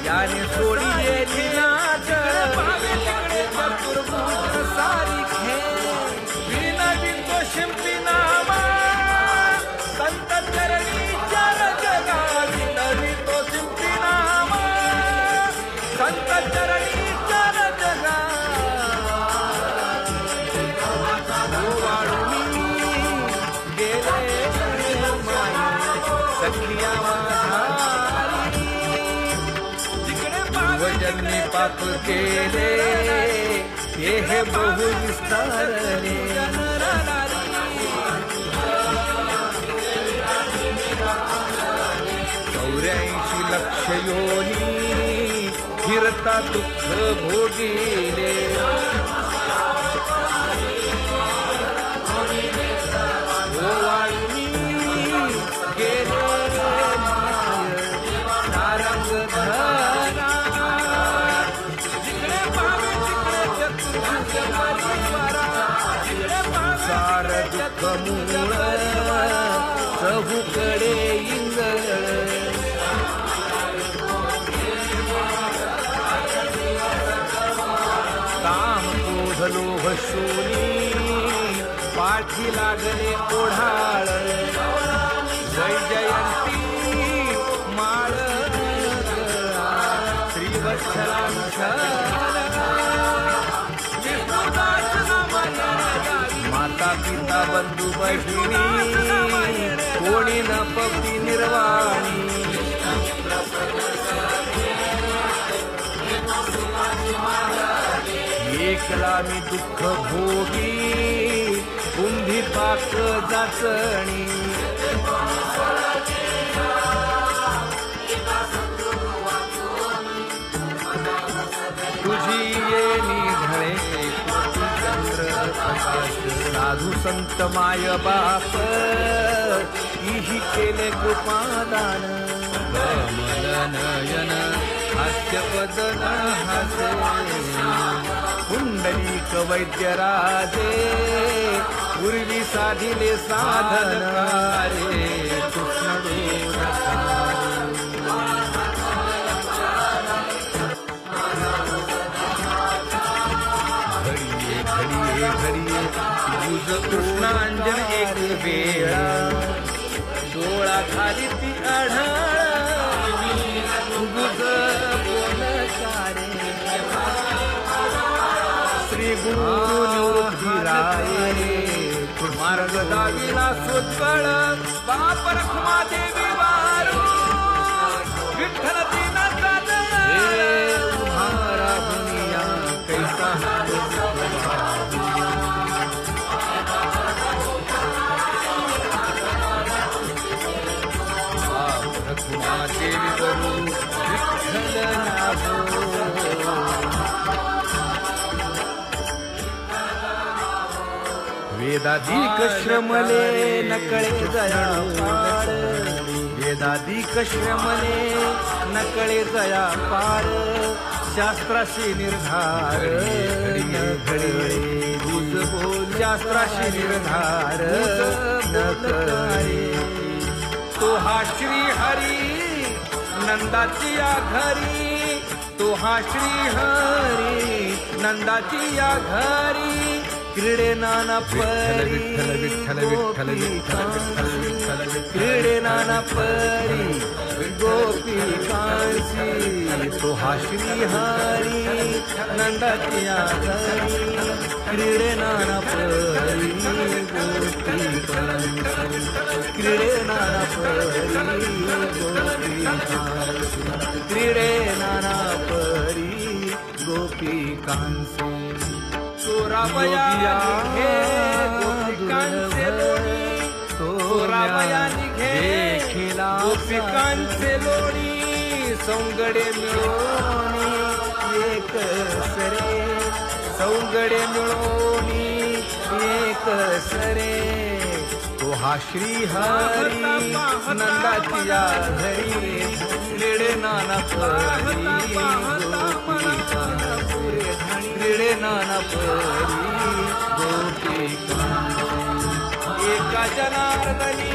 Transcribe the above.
याने सोडिये लीलाज चतुर्भुज सारिखे विनवितो शिंपी नामा संत चरणी चार जगा विनवितो शिंपी नामा संत चरणी चार जगा वाळूनी गेले माई सखिया जन्मी पाप केले हे बहु विस्तारले 84 लक्ष योनी फिरता दुःख भोगिले वाळूनी गेले नारंग धरा सार दुःख मूळ चहूकडे इंगळ काम क्रोध लोभ शूनी पाठी लागले ओढाळ जय जयंती माळ श्रीवत्सलांश माता पिता बंधू बहिणी कोणी न पक्ती निर्वाणी एकला मी दुःख भोगी कुंभी पाक जाचणी तुझी येणी ढळे साधू संत माय बाप इही केले कृपादान कमल नयन हास्यपदन हासे पुंडलिक वैद्य राजे पूर्वी साधिले साधन रे कृष्ण घडिये तुझ कृष्णांजन एक वेळा डोळा खाली ती आढळ गुज बोल कारे श्री गुरु निवृत्तीराये मार्ग दाविला सोत्कळ बाप रखुमा देवी वारू विठ्ठल दीनाचा तुम्हारा दुनिया कैसा देवी करू विठ्ठल वेदाधिक श्रमले नकळे जया पार वेदाधिक श्रमले नकळे जया पार शास्त्राशी निर्धार घडी बोल शास्त्राशी निर्धार न करे तो हा श्री हरी नंदाची या घरी तो हा श्री हरी नंदाची या घरी क्रीडे नाना परी क्रीडे नाना परी गोपी कांसी तो हा श्री हरी नंदाची या घरी क्रीडे नाना परी गोपी कांसी क्रीडे नाना परी गोपी कांसी क्रीडे नाना परी गोपी कांसी सोराबया निघे गोपिकांचे लोणी सोराबया निघे गोपिकांचे लोणी सौंगडे मिळोनी एक सरे सौंगडे मिळोनी एक सरे तो हा श्री हरी नंदाची या घरी क्रीडे नाना परी क्रीडे नाना परी गोपी एका जनार्दनी